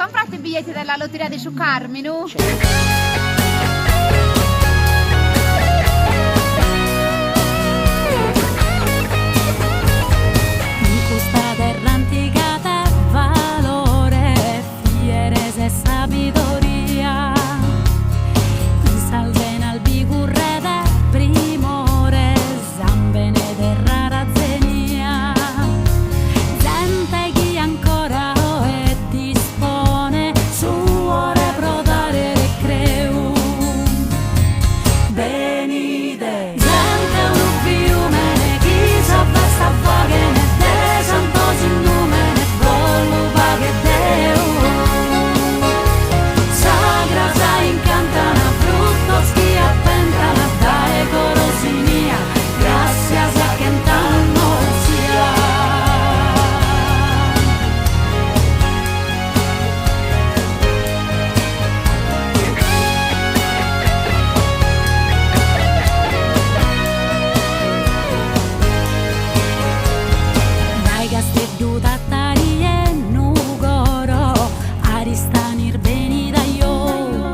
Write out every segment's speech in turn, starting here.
comprate i biglietti della lotteria di Carminu? In questa terra antica te valore, fierese e sabidoria, in salvena al bigurre de primore, zambene de rara zenia, gente chi ancora e dispone su ore pro dare recreu. Venite, gente un fiume, chi sovvesta vaghe ne santos in numene, voluva che Deu. Sagra sa incantana, frutos chi appentana, dae corosinia, gracias a quien tan Dai gasti duda tarie nugoro, aristanir beni da io.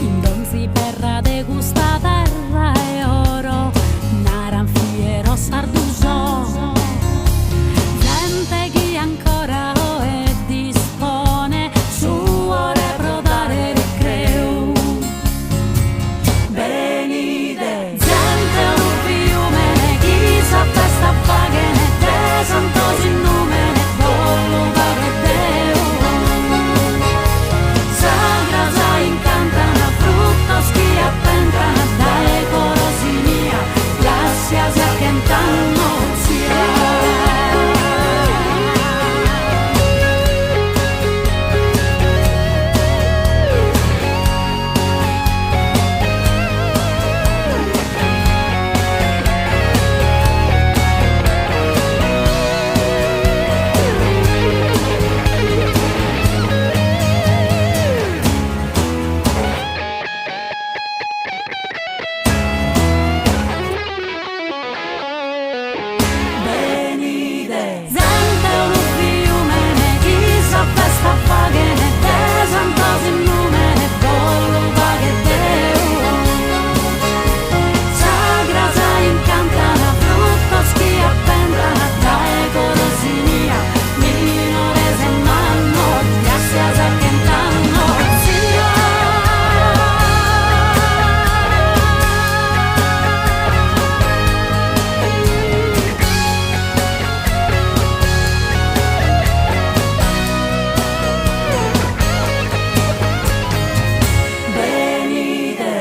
In donzi perra de gusta terra e oro, naran fiero sarduso. Gente chi ancora e dispone su ore pro dare recreu. Venite, gente un fiume, chi s'affesta vaghe ne santos in numene, voluva che Deu. Sagra sa incantana, frutos chi appentana, dae corosinia, gracias a quien tan venite, gente un fiume, chi s'affesta vaghe ne santos in numene, voluva che Deu. Sagra sa incantana, frutos chi appentana, dae corosinia, minores en mano, gracias a quien tan venite.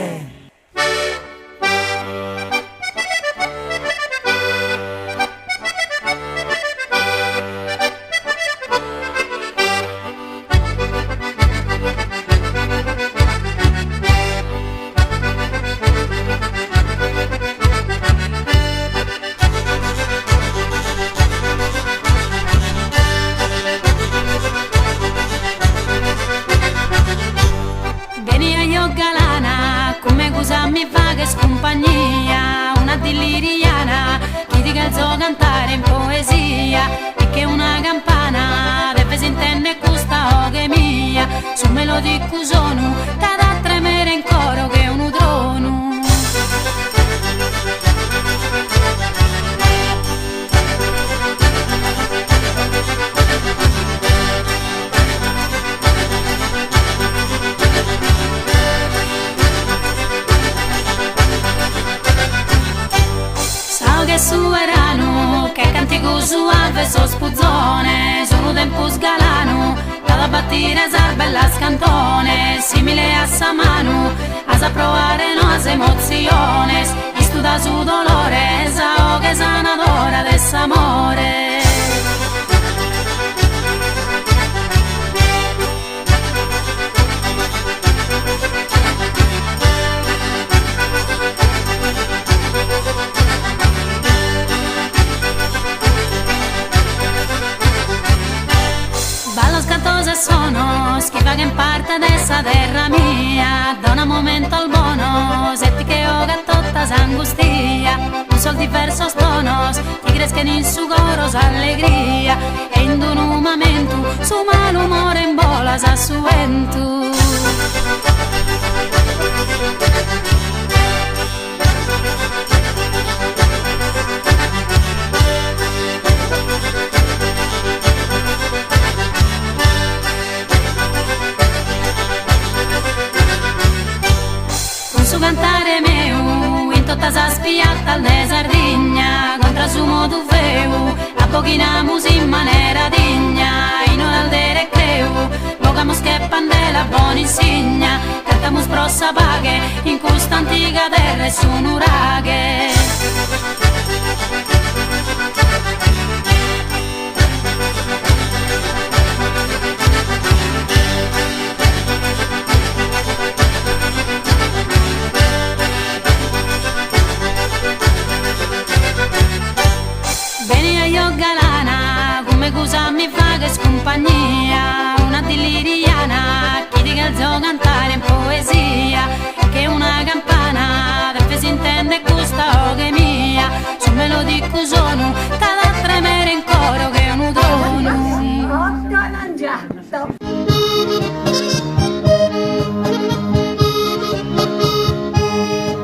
Vieni a io galana, come cosa mi fa che scompagnia, una dilliriana, chi ti calzo cantare in poesia, e che una campana deve si intende questa oghe mia, su melodico sono, da tremere in coro che un udrono. Sao che su erano, che cantico suave so spuzzone, sono tempo sgalano, da battire bella scantone, simile a sa mano, a sa provare nuove emozioni, studa su dolore, sao che sanadora dell'amore. Ballo scatto cose sono, schifa che in parte dessa terra mia, da un momento al buono, setti che ho gattotta s'angustia, un sol diverso stonos, ti crescono in su coros allegria, e in un momento su malumore in bola s'assuentu. Su cantare meu, in tutta sa spiatta al de Sardegna, contra su modu feu, a pochinamus in maniera digna, in un aldere creu, vocamus che pandela buona insegna, cantamus prossa paghe, in questa antica terra e su nuraghe. Galana, come cosa mi fa che scompagnia, una dilliriana, chi dica il zoo cantare in poesia, che una campana, da si intende gusta o che mia, su melodico sono, cada tremere in coro che è un udono.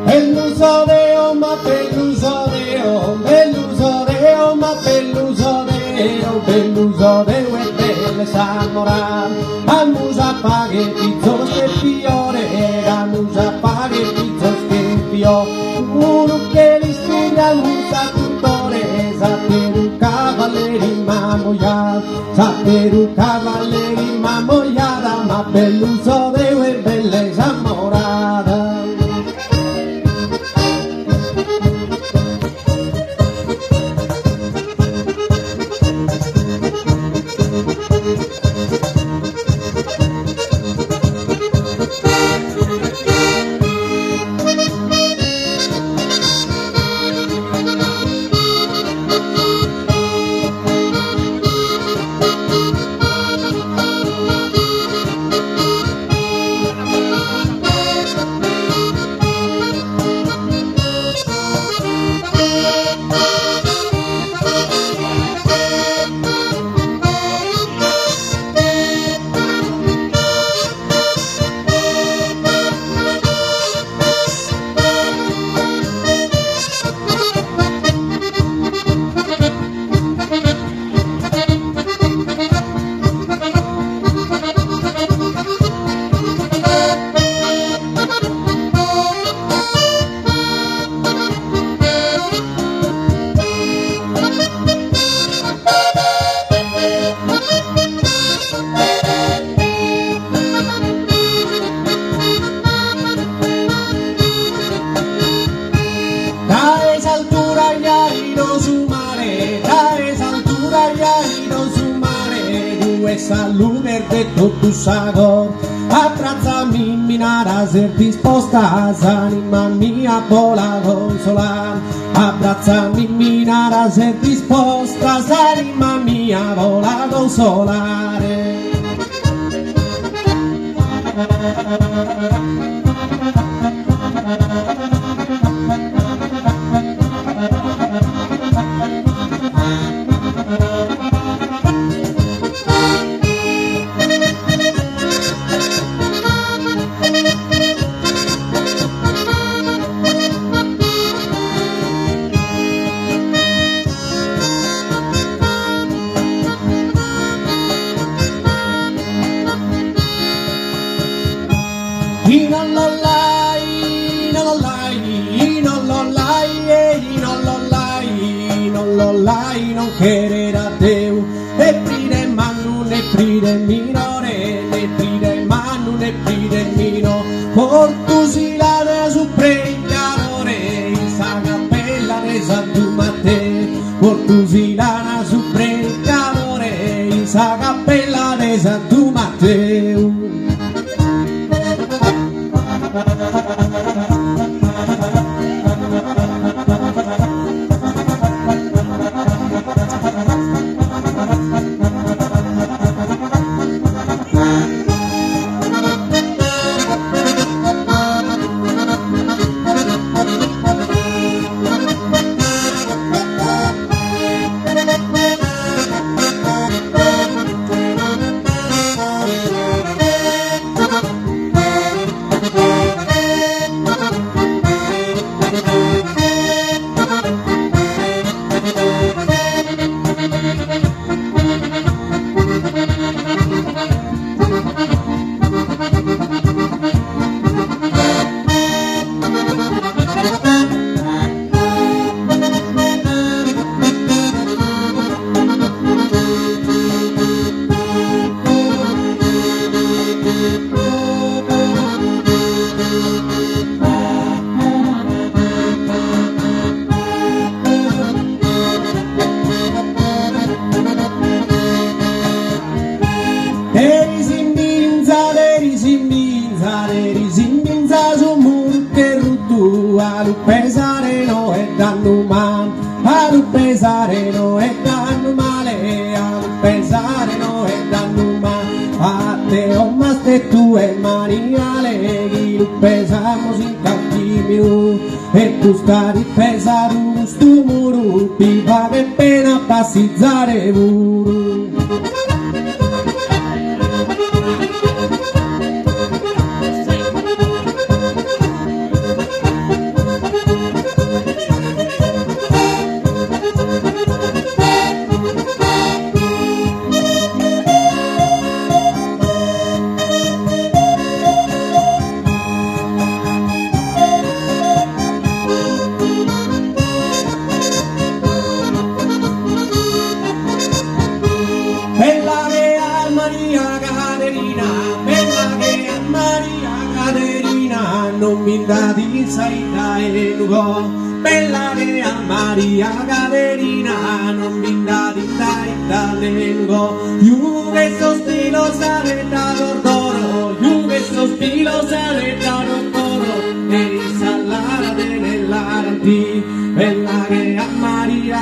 Bellusodeo, ma bellusodeo, bellusodeo, ma bellusodeo, bellusodeo e belle s'ammorar, annusa paghe pizzo sceffiore, annusa paghe pizzo sceffio, uno che li studia musa tutore, sapere cavalleri mamoia, sapere cavalleri mamoiada, ma bellusodeo e belle s'ammorada. Lumer de tutto sagor, abbracciami minara ser disposta, anima mia vola consolar, abbracciami minara ser disposta, anima mia vola consolare. Non querer a Déu, ne pride manu, ne pride minore, ne pride manu, ne pride mino, por tu silana su pregnadore, sa cappella de Santu Matteo, por tu silana su pregnadore, sa cappella de Santu Matteo. Risimbinza su muro che ruttu a lu pesare no e danno male, a lu pesare no e danno male, a lu pesare no e danno male, a te o maste tu e maniale, chi lu pesamos in cattivi e tu stari pesaru stu muro, ti vale pena passizzare muro. Bella che a Maria Caterina, bella che a Maria Caterina, non mi dati saita e nugo. Bella che a Maria Caterina, non mi dati saita e nugo. Io che sospiro saretta d'ordoro, io che sospiro saretta d'ordoro, e risallara nell'aranti. Bella che a Maria,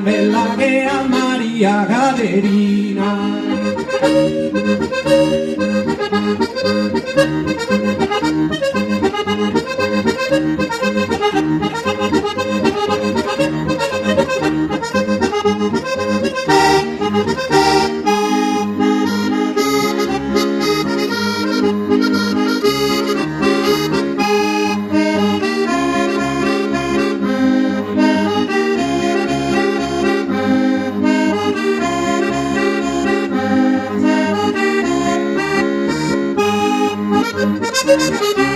bella che a Maria Caterina. Thank you.